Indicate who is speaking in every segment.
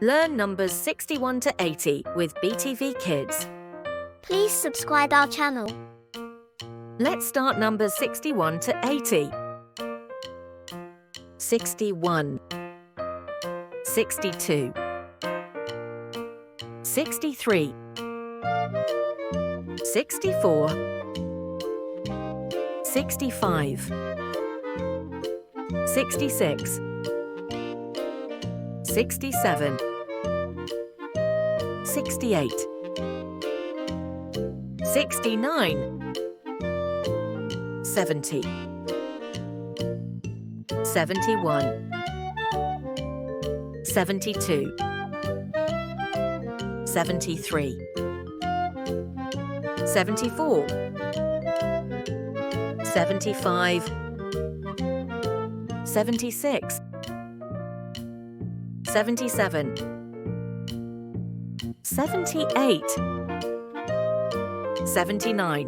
Speaker 1: Learn numbers 61 to 80 with BTV Kids.
Speaker 2: Please subscribe our channel.
Speaker 1: Let's start numbers 61 to 80. 61, 62, 63, 64, 65, 66, 67, 68, 69, 70, 71, 72, 73, 74, 75, 76, 77, 78, 79,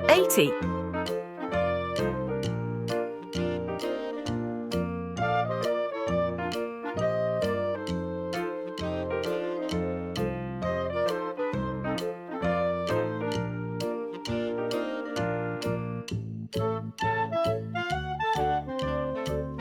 Speaker 1: 80,